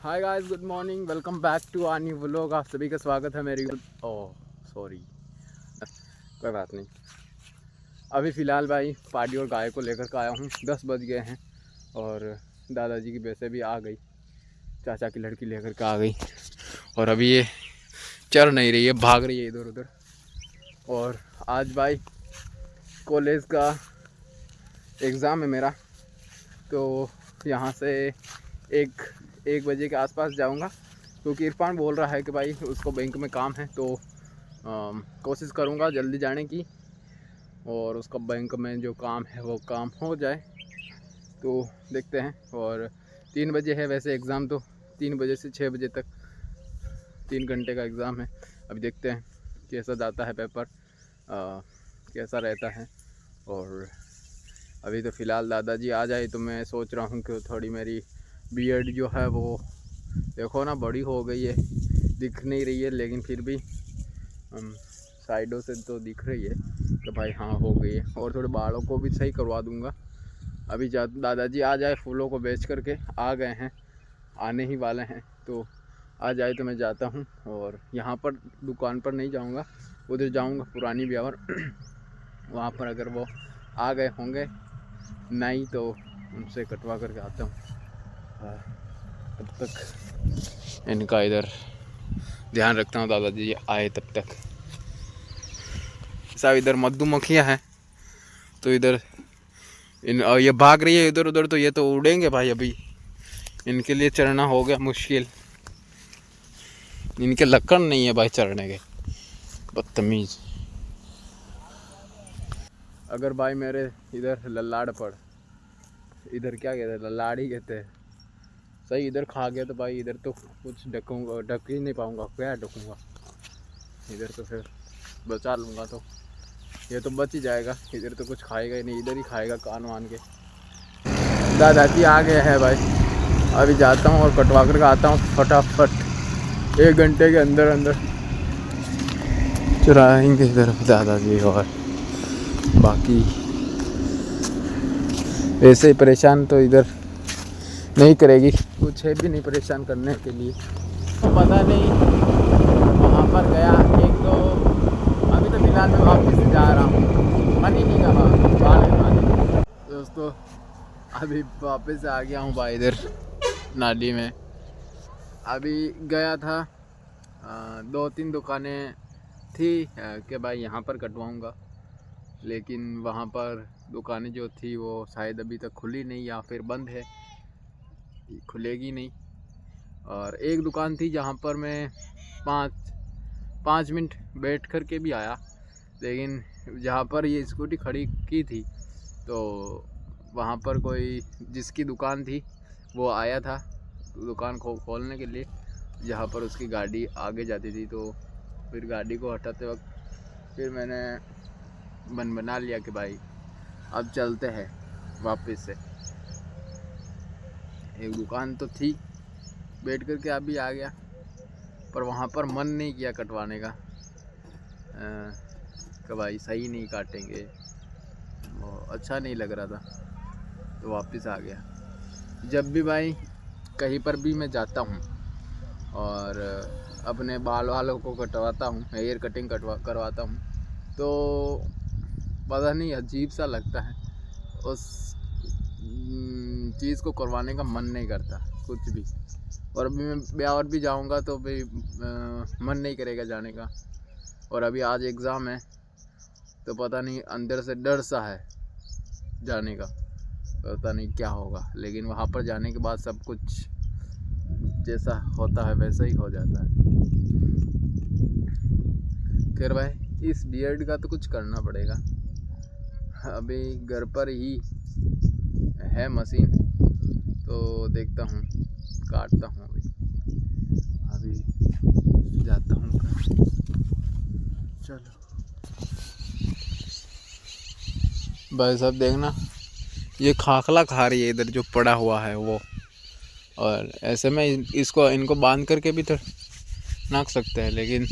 Hi guys, good morning, welcome back to our new vlog. आप सभी का स्वागत है मेरी सॉरी, कोई बात नहीं। अभी फ़िलहाल भाई पार्टी और गाय को लेकर के आया हूँ। 10 बज गए हैं और दादाजी की वैसे भी आ गई, चाचा की लड़की लेकर के आ गई और अभी ये चल नहीं रही है, भाग रही है इधर उधर। और आज भाई कॉलेज का एग्ज़ाम है मेरा, तो यहाँ से एक बजे के आसपास जाऊँगा, क्योंकि इरफान बोल रहा है कि भाई उसको बैंक में काम है, तो कोशिश करूँगा जल्दी जाने की और उसका बैंक में जो काम है वो काम हो जाए। तो देखते हैं। और 3 बजे है वैसे एग्ज़ाम, तो 3 बजे से 6 बजे तक 3 घंटे का एग्ज़ाम है। अभी देखते हैं कैसा जाता है पेपर, कैसा रहता है। और अभी तो फ़िलहाल दादाजी आ जाए तो मैं सोच रहा हूँ कि थोड़ी मेरी बीएड जो है वो देखो ना बड़ी हो गई है, दिख नहीं रही है, लेकिन फिर भी साइडों से तो दिख रही है कि भाई हाँ हो गई है। और थोड़े बालों को भी सही करवा दूँगा। अभी दादाजी आ जाए, फूलों को बेच करके आ गए हैं, आने ही वाले हैं, तो आ जाए तो मैं जाता हूँ। और यहाँ पर दुकान पर नहीं जाऊँगा, उधर जाऊँगा पुरानी ब्यावर वहाँ पर अगर वो आ गए होंगे, नहीं तो उनसे कटवा करके आता हूँ। तब तक इनका इधर ध्यान रखता हूँ, दादाजी आए तब तक। सब इधर मधुमक्खियाँ हैं, तो इधर ये भाग रही है इधर उधर, तो ये तो उड़ेंगे भाई। अभी इनके लिए चढ़ना हो गया मुश्किल, इनके लक्षण नहीं है भाई चढ़ने के, बदतमीज। अगर भाई मेरे इधर लल्लाड़ पड़, इधर क्या कहते हैं, लल्लाड़ ही कहते हैं, सही इधर खा गया तो भाई इधर तो कुछ ढकूँगा, ढक ही नहीं पाऊँगा, क्या ढकूँगा इधर, तो फिर बचा लूँगा तो ये तो बच ही जाएगा। इधर तो कुछ खाएगा ही नहीं, इधर ही खाएगा कान वान के। दादाजी आ गए हैं भाई, अभी जाता हूँ और कटवा कर आता हूँ फटाफट, 1 घंटे के अंदर अंदर चुराएंगे इधर दादाजी। और बाकी वैसे ही परेशान तो इधर नहीं करेगी, कुछ है भी नहीं परेशान करने के लिए। तो पता नहीं वहाँ पर गया एक तो, अभी तो फिलहाल मैं वापस जा रहा हूँ, मन ही नहीं कर रहा दोस्तों। अभी वापस आ गया हूँ भाई इधर नाली में। अभी गया था, 2-3 दुकानें थी कि भाई यहाँ पर कटवाऊँगा, लेकिन वहाँ पर दुकानें जो थी वो शायद अभी तक खुली नहीं या फिर बंद है, खुलेगी नहीं। और एक दुकान थी जहाँ पर मैं 5 मिनट बैठ कर के भी आया, लेकिन जहाँ पर ये स्कूटी खड़ी की थी तो वहाँ पर कोई जिसकी दुकान थी वो आया था दुकान को खोलने के लिए, जहाँ पर उसकी गाड़ी आगे जाती थी। तो फिर गाड़ी को हटाते वक्त फिर मैंने मन बना लिया कि भाई अब चलते हैं वापस से। एक दुकान तो थी, बैठ कर के अभी आ गया, पर वहाँ पर मन नहीं किया कटवाने का, कि भाई सही नहीं काटेंगे, वो अच्छा नहीं लग रहा था, तो वापस आ गया। जब भी भाई कहीं पर भी मैं जाता हूँ और अपने बाल वालों को कटवाता हूँ, हेयर कटिंग करवाता हूँ, तो पता नहीं अजीब सा लगता है, उस चीज़ को करवाने का मन नहीं करता कुछ भी। और अभी मैं ब्यावर भी जाऊंगा तो भी मन नहीं करेगा जाने का। और अभी आज एग्ज़ाम है, तो पता नहीं अंदर से डर सा है जाने का, पता नहीं क्या होगा, लेकिन वहाँ पर जाने के बाद सब कुछ जैसा होता है वैसा ही हो जाता है। खैर भाई इस बीएड का तो कुछ करना पड़ेगा। अभी घर पर ही है मशीन, तो देखता हूँ, काटता हूँ। अभी जाता हूँ घर। चलो भाई साहब देखना, ये खाखला खा रही है इधर जो पड़ा हुआ है वो, और ऐसे में इनको बांध करके भी तो नाक सकते हैं, लेकिन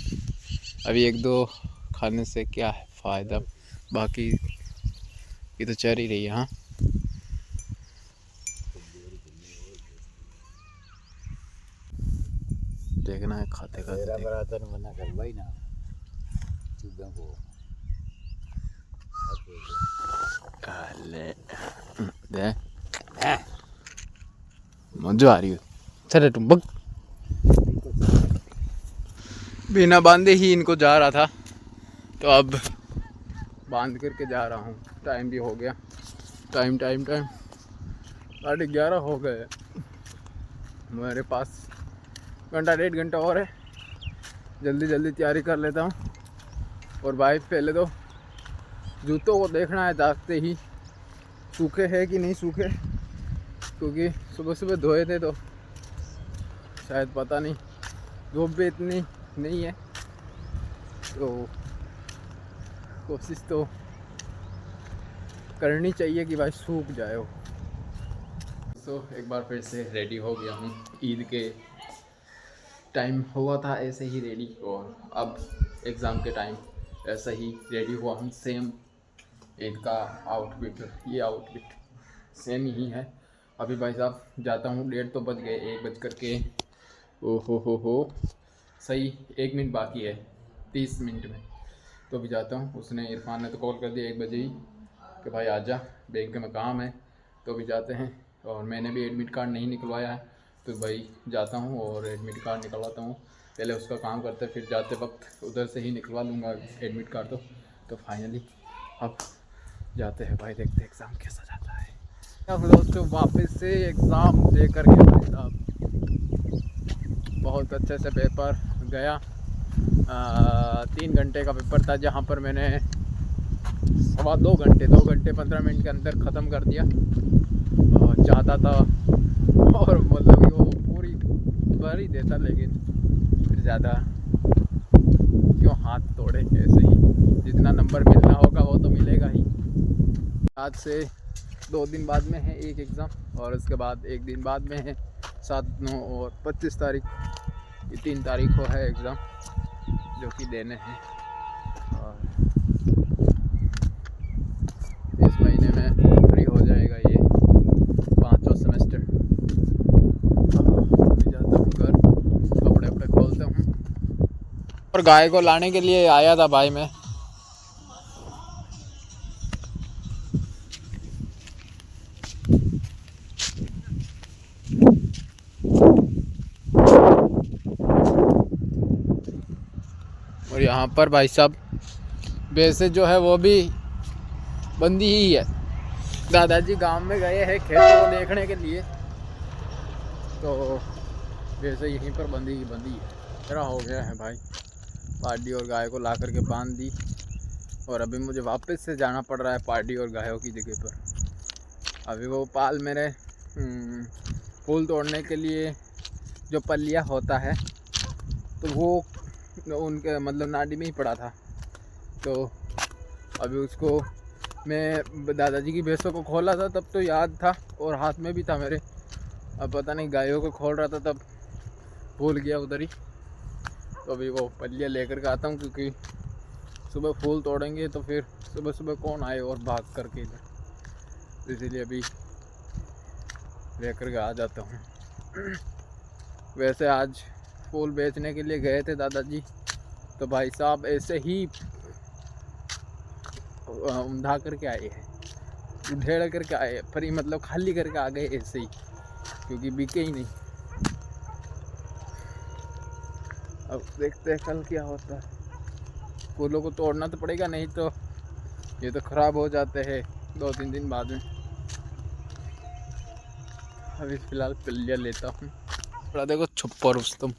अभी 1-2 खाने से क्या है फ़ायदा, बाकी ये तो चल ही रही है। हाँ देखना है खाते खाते बरातर मना कर भाई ना चूहों को काले दे मजा आ रही है। चले तुम बग बिना बांधे ही इनको जा रहा था, तो अब बांध करके जा रहा हूँ। टाइम भी हो गया, टाइम 11:30 हो गए। मेरे पास घंटा 1.5 घंटा और है, जल्दी जल्दी तैयारी कर लेता हूँ। और भाई पहले तो जूतों को देखना है जागते ही सूखे है कि नहीं सूखे, क्योंकि सुबह सुबह धोए थे तो शायद पता नहीं, धूप भी इतनी नहीं है, तो कोशिश तो करनी चाहिए कि भाई सूख जाए हो। एक बार फिर से रेडी हो गया हूँ। ईद के टाइम हुआ था ऐसे ही रेडी, और अब एग्ज़ाम के टाइम ऐसा ही रेडी हुआ हूँ। सेम ईद का आउटफिट, ये आउटफिट सेम ही है। अभी भाई साहब जाता हूँ, 1:30 तो बज गए, 1 बज करके ओ हो सही 1 मिनट बाकी है 30 मिनट में, तो अभी जाता हूँ। उसने इरफान ने तो कॉल कर दिया 1 बजे ही कि भाई आजा, बैंक में काम है, तो अभी जाते हैं। और मैंने भी एडमिट कार्ड नहीं निकलवाया है, तो भाई जाता हूँ और एडमिट कार्ड निकलवाता हूँ। पहले उसका काम करते, फिर जाते वक्त उधर से ही निकलवा लूँगा एडमिट कार्ड। तो फाइनली अब जाते हैं भाई, देखते हैं एग्ज़ाम कैसा जाता है। अब दोस्तों वापस से एग्ज़ाम दे कर के भाई साहब बहुत अच्छे से पेपर गया। 3 घंटे का पेपर था, जहाँ पर मैंने 2 घंटे 15 मिनट के अंदर ख़त्म कर दिया। चाहता था और मतलब कि वो पूरी भर ही देता, लेकिन फिर ज़्यादा क्यों हाथ तोड़े, ऐसे ही जितना नंबर मिलना होगा वो तो मिलेगा ही। आज से 2 दिन बाद में है एक एग्ज़ाम, और उसके बाद 1 दिन बाद में है 7, 9 और 25 तारीख, ये 3 तारीख को है एग्ज़ाम जो कि देने हैं। और इस महीने में फ्री हो जाएगा ये 5वां सेमेस्टर। अभी जाता हूँ घर, कपड़े वपड़े खोलता हूँ। और गाय को लाने के लिए आया था भाई मैं। और यहाँ पर भाई साहब वैसे जो है वो भी बंदी ही है। दादाजी गांव में गए हैं खेतों को देखने के लिए, तो वैसे यहीं पर बंदी है। मेरा हो गया है भाई, पार्टी और गाय को ला करके बांध दी, और अभी मुझे वापस से जाना पड़ रहा है पार्टी और गायों की जगह पर। अभी वो पाल मेरे फूल तोड़ने के लिए जो पल्लिया होता है, तो वो उनके मतलब नाडी में ही पड़ा था, तो अभी उसको मैं दादाजी की भैंसों को खोला था तब तो याद था, और हाथ में भी था मेरे। अब पता नहीं गायों को खोल रहा था तब भूल गया उधर ही। तो अभी वो पल्लिया लेकर के आता हूँ, क्योंकि सुबह फूल तोड़ेंगे तो फिर सुबह सुबह कौन आए और भाग करके इधर, तो इसीलिए अभी लेकर के आ जाता हूँ। वैसे आज फूल बेचने के लिए गए थे दादाजी, तो भाई साहब ऐसे ही उंधा करके आए हैं, उधेड़ करके आए, फ्री मतलब खाली करके आ गए ऐसे ही, क्योंकि बिके ही नहीं। अब देखते हैं कल क्या होता है। फूलों को तोड़ना तो पड़ेगा, नहीं तो ये तो ख़राब हो जाते हैं 2-3 दिन बाद में। अभी फ़िलहाल पल्लिया लेता हूँ। थोड़ा देखो छुपा रुस्तम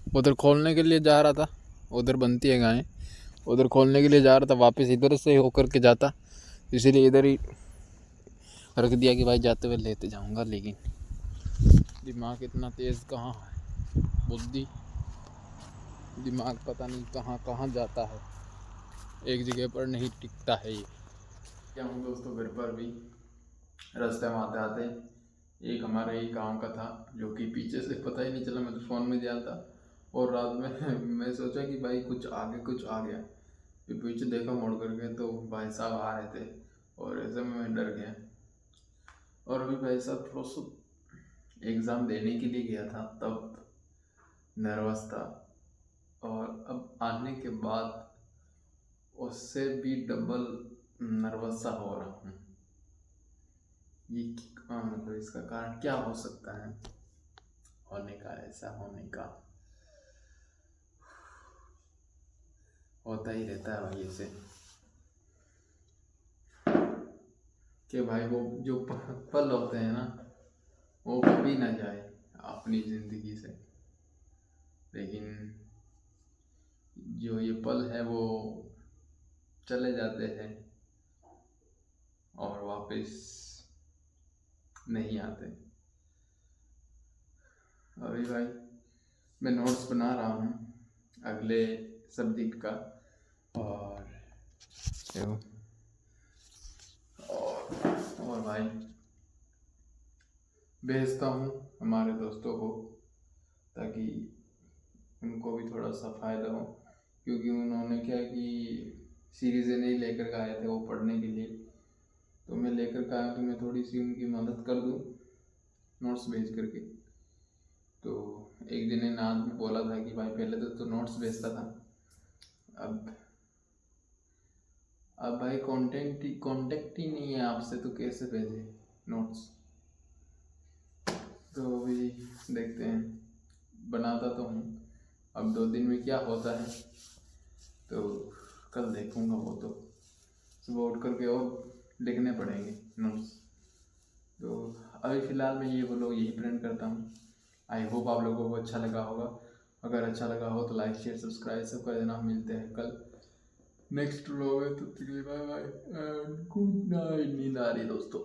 उधर खोलने के लिए जा रहा था, उधर बनती है गायें, उधर खोलने के लिए जा रहा था, वापस इधर से होकर के जाता, इसीलिए इधर ही रख दिया कि भाई जाते हुए लेते जाऊंगा। लेकिन दिमाग इतना तेज़ कहाँ है, बुद्धि दिमाग पता नहीं कहाँ कहाँ जाता है, एक जगह पर नहीं टिकता है ये। क्या हूँ दोस्तों, घर पर भी रास्ते में आते आते एक हमारे ही गांव का था, जो कि पीछे से पता ही नहीं चला, मैं तो फ़ोन में ध्यान था, और रात में मैं सोचा कि भाई कुछ आ गया, फिर पीछे देखा मुड़ करके तो भाई साहब आ रहे थे, और ऐसे में मैं डर गया। और अभी भाई साहब थोड़ा सा एग्ज़ाम देने के लिए गया था, तब नर्वस था, और अब आने के बाद उससे भी डबल नर्वस सा हो रहा हूँ। ये मतलब इसका कारण क्या हो सकता है होने का, ऐसा होने का? होता ही रहता है भाई ऐसे, कि भाई वो जो पल होते हैं ना, वो कभी ना जाए अपनी ज़िंदगी से, लेकिन जो ये पल है वो चले जाते हैं और वापस नहीं आते। अभी भाई मैं नोट्स बना रहा हूँ अगले सब्जेक्ट का, और और भाई भेजता हूँ हमारे दोस्तों को, ताकि उनको भी थोड़ा सा फ़ायदा हो, क्योंकि उन्होंने क्या कि सीरीज़ें नहीं लेकर के आए थे वो पढ़ने के लिए, तो मैं लेकर के आया तो मैं थोड़ी सी उनकी मदद कर दूँ नोट्स भेज करके। तो एक दिन नाथ भी बोला था कि भाई पहले तो नोट्स भेजता था, अब भाई कांटेक्ट ही नहीं है आपसे, तो कैसे भेजे नोट्स? तो अभी देखते हैं, बनाता तो हूँ, अब 2 दिन में क्या होता है तो कल देखूँगा। वो तो सुबह उठ करके और लिखने पड़ेंगे नोट्स। तो अभी फ़िलहाल मैं ये व्लॉग यही प्रिंट करता हूँ। आई होप आप लोगों को अच्छा लगा होगा। अगर अच्छा लगा हो तो लाइक शेयर सब्सक्राइब सब कर देना। मिलते हैं कल नेक्स्ट व्लॉग में, तब तक के लिए bye bye and good night. नींद आ रही दोस्तों।